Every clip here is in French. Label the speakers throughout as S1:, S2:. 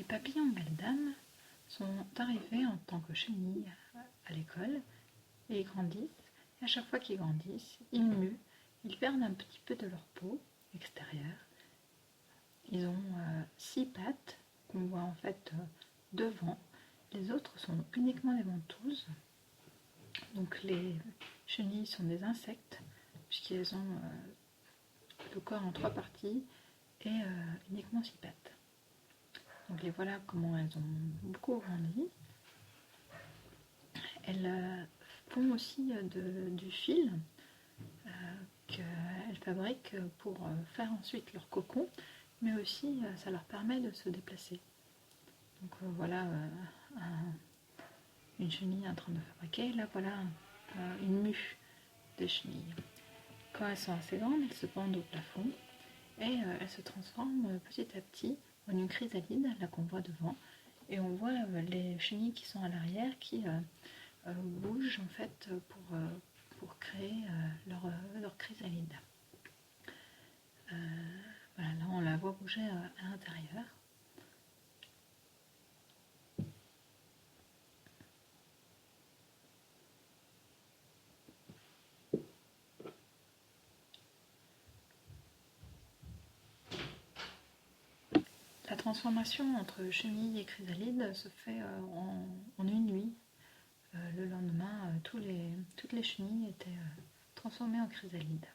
S1: papillons belles dames sont arrivés en tant que chenilles à l'école et ils grandissent. Et à chaque fois qu'ils grandissent, ils muent, ils perdent un petit peu de leur peau extérieure. Ils ont 6 pattes qu'on voit en fait devant. Les autres sont uniquement des ventouses. Donc les chenilles sont des insectes puisqu'elles ont le corps en 3 parties et uniquement 6 pattes. Donc les voilà comment elles ont beaucoup grandi. Elles font aussi du fil qu'elles fabriquent pour faire ensuite leur cocon, mais aussi ça leur permet de se déplacer. Donc voilà une chenille en train de fabriquer. Là voilà une mue de chenilles. Quand elles sont assez grandes, elles se pendent au plafond et elles se transforment petit à petit en une chrysalide, là qu'on voit devant. Et on voit les chenilles qui sont à l'arrière qui bougent en fait pour créer leur chrysalide. Voilà, là on la voit bouger à l'intérieur. La transformation entre chenille et chrysalide se fait en une nuit. Le lendemain, toutes les chenilles étaient transformées en chrysalide.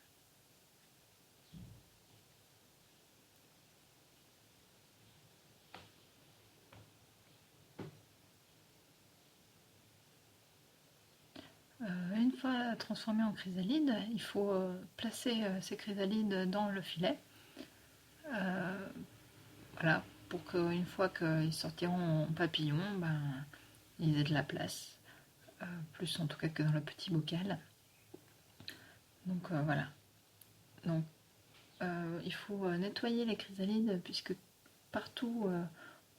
S1: Une fois transformées en chrysalide, il faut placer ces chrysalides dans le filet. Voilà, pour qu'une fois qu'ils sortiront en papillon, ils aient de la place. Plus en tout cas que dans le petit bocal. Donc voilà. Donc il faut nettoyer les chrysalides puisque partout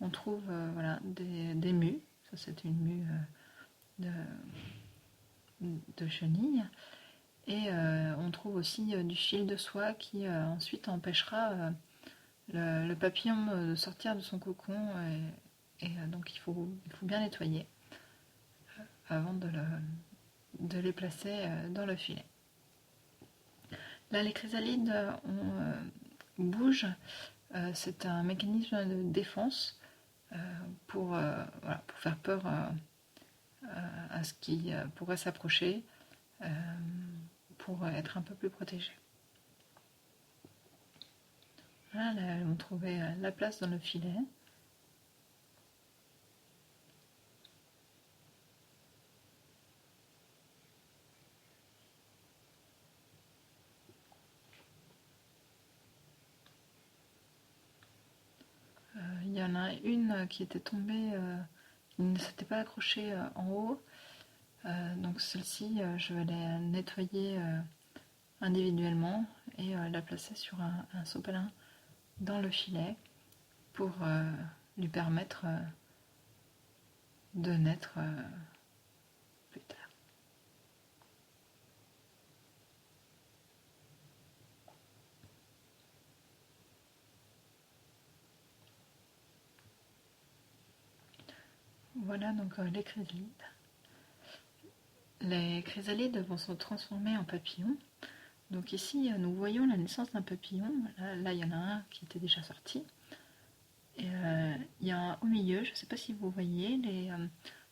S1: on trouve voilà, des mues. Ça c'est une mue de chenille. Et on trouve aussi du fil de soie qui ensuite empêchera le papillon de sortir de son cocon. Et donc il faut bien nettoyer avant de les placer dans le filet. Là, les chrysalides bougent. C'est un mécanisme de défense pour faire peur à ce qui pourrait s'approcher, pour être un peu plus protégé. Voilà, là, elles vont trouver la place dans le filet. Il y en a une qui était tombée, qui ne s'était pas accrochée en haut. Donc celle-ci, je vais la nettoyer individuellement et la placer sur un sopalin dans le filet pour lui permettre de naître plus tard. Voilà donc les chrysalides. Les chrysalides vont se transformer en papillons. Donc ici, nous voyons la naissance d'un papillon. Là, il y en a un qui était déjà sorti. Et il y a un au milieu, je ne sais pas si vous voyez,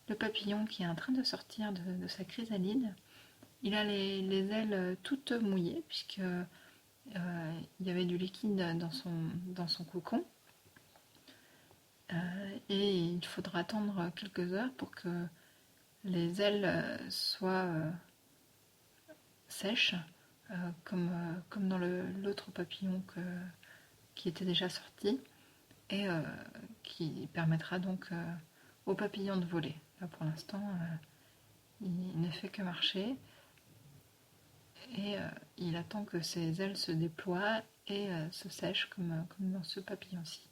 S1: le papillon qui est en train de sortir de sa chrysalide. Il a les ailes toutes mouillées, puisque il y avait du liquide dans son cocon. Et il faudra attendre quelques heures pour que les ailes soient sèches, comme dans l'autre papillon qui était déjà sorti, et qui permettra donc au papillon de voler. Là pour l'instant, il ne fait que marcher, et il attend que ses ailes se déploient et se sèchent comme dans ce papillon-ci.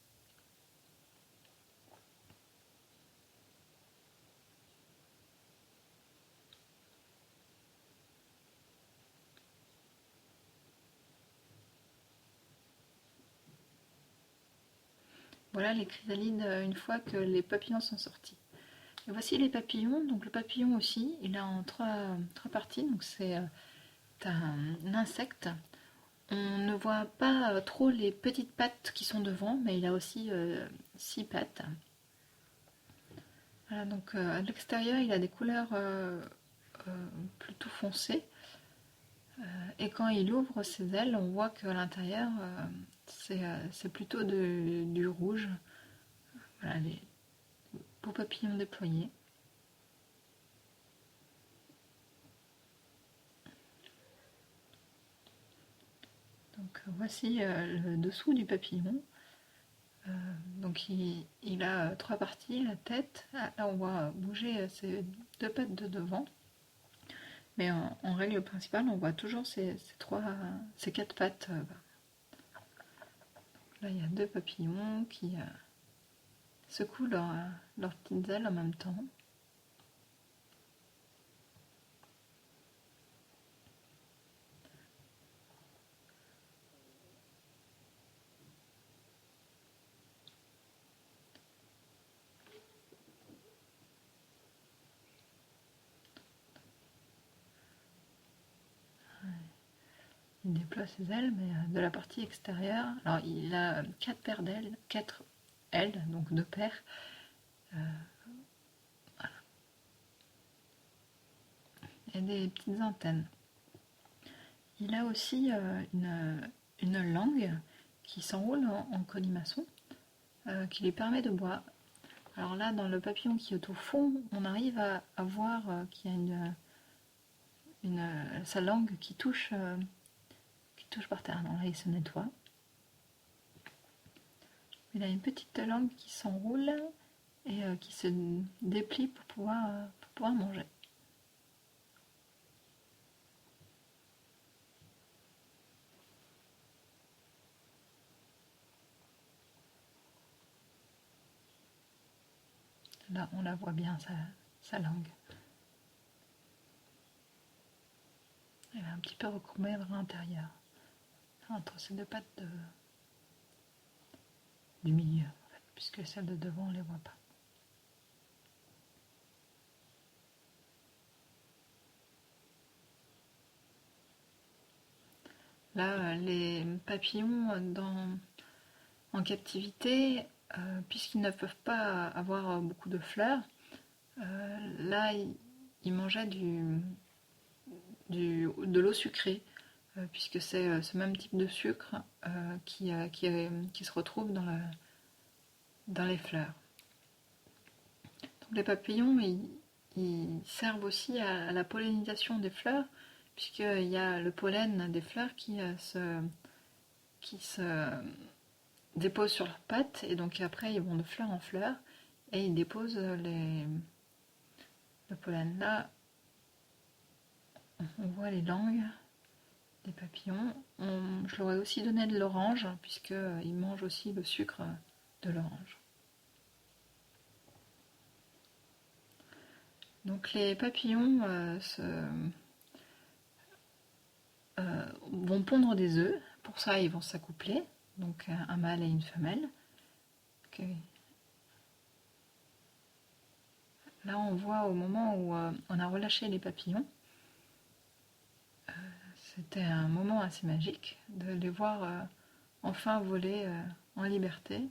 S1: Voilà les chrysalides une fois que les papillons sont sortis. Et voici les papillons. Donc le papillon aussi, il est en trois parties. Donc c'est un insecte. On ne voit pas trop les petites pattes qui sont devant, mais il a aussi 6 pattes. Voilà, donc à l'extérieur, il a des couleurs plutôt foncées. Et quand il ouvre ses ailes, on voit qu'à l'intérieur, c'est plutôt du rouge. Voilà, les beaux papillons déployés. Donc voici le dessous du papillon. Donc il a 3 parties, la tête. Là on voit bouger ses 2 pattes de devant. Mais en règle principale, on voit toujours ces 4 pattes. Là, il y a 2 papillons qui secouent leurs petites ailes en même temps. Il déploie ses ailes, mais de la partie extérieure. Alors, il a 4 paires d'ailes, 4 ailes, donc 2 paires. Voilà. Et des petites antennes. Il a aussi une langue qui s'enroule en colimaçon, qui lui permet de boire. Alors là, dans le papillon qui est au fond, on arrive à voir qu'il y a sa langue qui touche par terre. Alors là, il se nettoie. Il a une petite langue qui s'enroule et qui se déplie pour pouvoir manger. Là, on la voit bien, sa langue. Elle est un petit peu recourbée vers l'intérieur, entre ces 2 pattes du milieu, en fait, puisque celles de devant, on ne les voit pas. Là, les papillons en captivité, puisqu'ils ne peuvent pas avoir beaucoup de fleurs, là, ils mangeaient de l'eau sucrée, puisque c'est ce même type de sucre qui se retrouve dans les fleurs. Donc les papillons, ils servent aussi à la pollinisation des fleurs, puisqu'il y a le pollen des fleurs qui se dépose sur leurs pattes, et donc après ils vont de fleur en fleur, et ils déposent le pollen. Là, on voit les langues des papillons. Je leur ai aussi donné de l'orange, puisqu'ils mangent aussi le sucre de l'orange. Donc les papillons vont pondre des œufs. Pour ça, ils vont s'accoupler, donc un mâle et une femelle. Okay. Là, on voit au moment où on a relâché les papillons, c'était un moment assez magique de les voir enfin voler en liberté.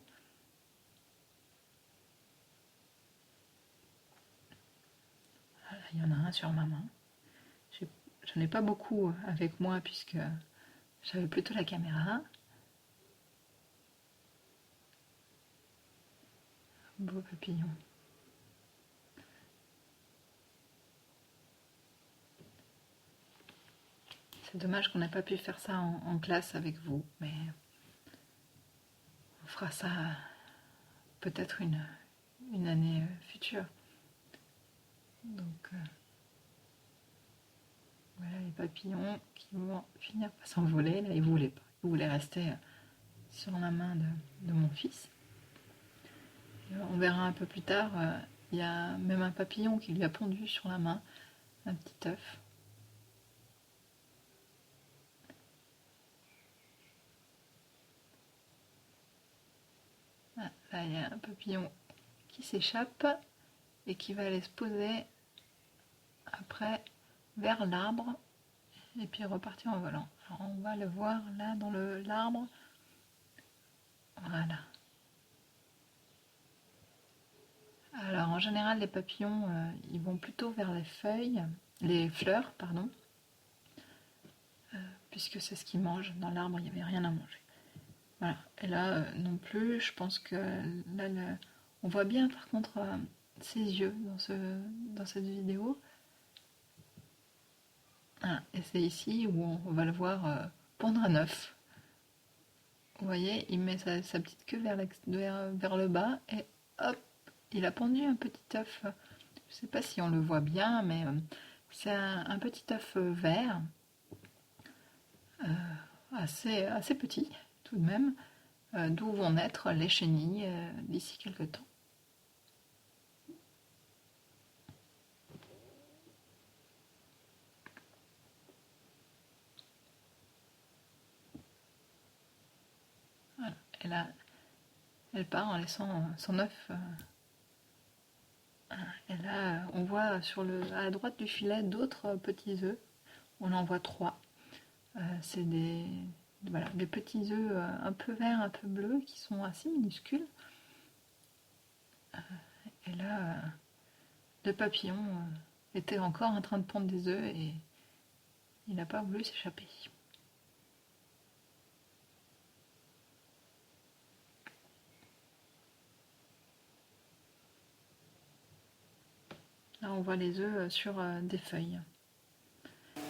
S1: Là, il y en a un sur ma main. J'en ai pas beaucoup avec moi puisque j'avais plutôt la caméra. Beau papillon. C'est dommage qu'on n'ait pas pu faire ça en classe avec vous, mais on fera ça peut-être une année future. Donc voilà les papillons qui vont finir par s'envoler. Là, ils voulaient pas. Ils voulaient rester sur la main de mon fils. Et on verra un peu plus tard, il y a même un papillon qui lui a pondu sur la main un petit œuf. Là, il y a un papillon qui s'échappe et qui va aller se poser après vers l'arbre et puis repartir en volant. Alors, on va le voir là dans l'arbre. Voilà. Alors en général les papillons ils vont plutôt vers les fleurs pardon, puisque c'est ce qu'ils mangent. Dans l'arbre il n'y avait rien à manger. Voilà. Et là non plus, je pense que là on voit bien par contre ses yeux dans cette vidéo. Voilà. Et c'est ici où on va le voir pondre un œuf. Vous voyez, il met sa petite queue vers le bas et hop, il a pondu un petit œuf. Je ne sais pas si on le voit bien, mais c'est un petit œuf vert, assez petit tout de même, d'où vont naître les chenilles d'ici quelques temps. Voilà. Et là, elle part en laissant son œuf. Et là, on voit à la droite du filet d'autres petits œufs. On en voit 3. C'est des petits œufs un peu verts, un peu bleus, qui sont assez minuscules. Et là, le papillon était encore en train de pondre des œufs et il n'a pas voulu s'échapper. Là, on voit les œufs sur des feuilles.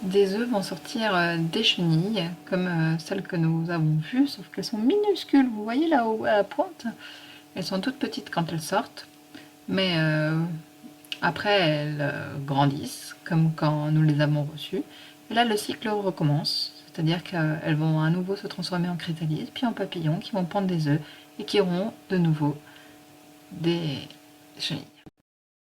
S1: Des œufs vont sortir des chenilles, comme celles que nous avons vues, sauf qu'elles sont minuscules. Vous voyez là-haut à la pointe, elles sont toutes petites quand elles sortent, mais après elles grandissent, comme quand nous les avons reçues. Et là, le cycle recommence, c'est-à-dire qu'elles vont à nouveau se transformer en chrysalides, puis en papillons qui vont pondre des œufs et qui auront de nouveau des chenilles.